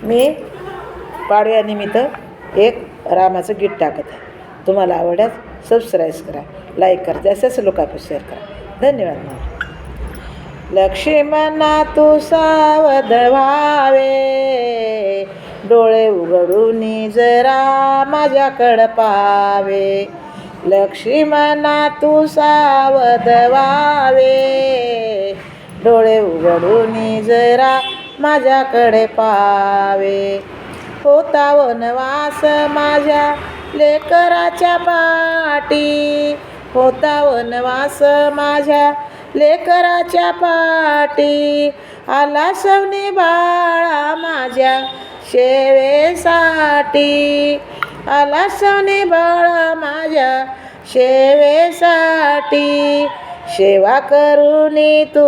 मी पाडव्यानिमित्त एक रामाचं गीत टाकत आहे. तुम्हाला आवडल्यास सबस्क्राईब करा, लाईक करा, जास्तीत लोकांपर्यंत शेअर करा. धन्यवाद. लक्ष्मणा तू सावध व्हावे, डोळे उघडून जरा माझ्याकडं पाहावे. लक्ष्मणा तू सावध व्हावे, डोळे उघडून जरा माझ्याकडे पाहावे. होता वनवास माझ्या लेकराच्या पाठी, होता वनवास माझ्या लेकराच्या पाठी. आला सवनी बाळा माझ्या शेवेसाठी, आला सवनी बाळा माझ्या शेवेसाठी. सेवा करूनी तू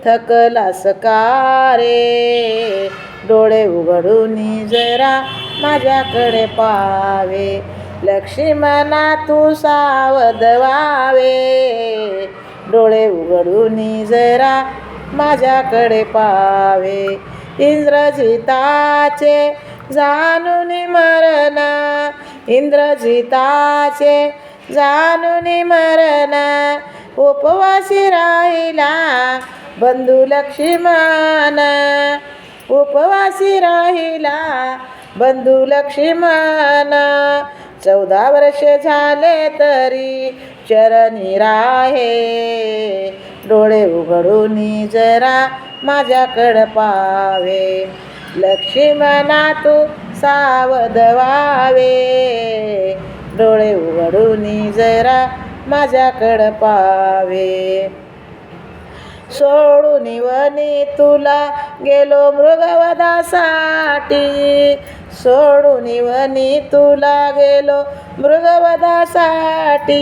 थकलास का रे, डोळे उघडून जरा माझ्याकडे पाहावे. लक्ष्मणा तू सावध व्हावे, डोळे उघडून जरा माझ्याकडे पाहावे. इंद्रजिताचे जाणून मरण, इंद्रजिताचे जाणून मरण. उपवासी राहिला बंधू लक्ष्मण, उपवासी राहिला बंधू लक्ष्मण. 14 वर्षे झाले तरी चरणी राहे, डोळे उघडून जरा माझ्याकडं पाहावे. लक्ष्मणा तू सावध व्हावे, डोळे उघडून जरा माझ्याकडं पाहावे. सोडून वनी तुला गेलो मृगवधासाठी, सोडून वनी तुला गेलो मृगवधासाठी.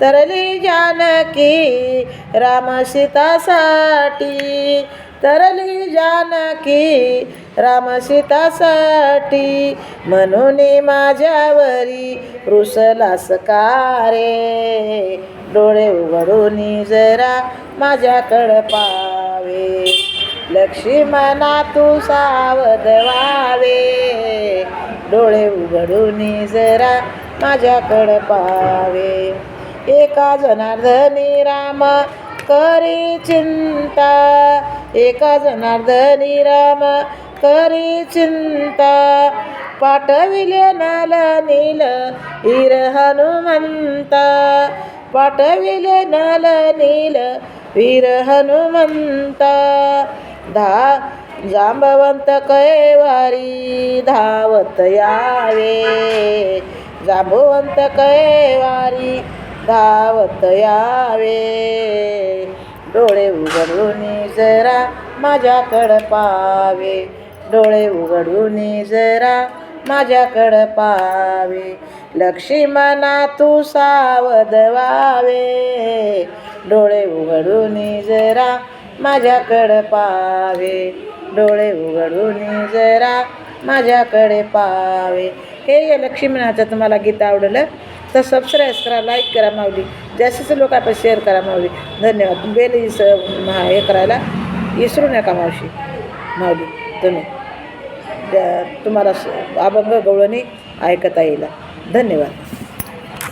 तरली जानकी राम सीतासाठी, तरली जानकी राम सीतासाठी. म्हणून माझ्यावरी रुसलास का रे, डोळे उघडून जरा माझ्याकडं पाहावे. लक्ष्मणा तू सावध व्हावे, डोळे उघडून जरा माझ्याकडं पाहावे. एका जनार्दनी राम करी चिंता, एका जनार्दनी राम करी चिंता. पाठविले नल नील वीर हनुमंता, पाठविले नल नील वीर हनुमंता. जांबवंत कैवारी धावत यावे, जांबवंत कैवारी धावत यावे. डोळे उघडून जरा माझ्याकडं पाहावे, डोळे उघडून जरा माझ्याकडं पाहावे. लक्ष्मणा तू सावध व्हावे, डोळे उघडून जरा माझ्याकडं पाहावे, डोळे उघडून जरा माझ्याकडे पाहावे. हे लक्ष्मणाचं तुम्हाला गीत आवडलं तर सबस्क्राईब करा, लाईक करा माऊली, जास्तीत लोकांना शेअर करा माऊली. धन्यवाद. बेल हे करायला विसरू नका मावशी. माऊली तुम्ही तुम्हाला अभंग गवळणी ऐकता येईल. धन्यवाद.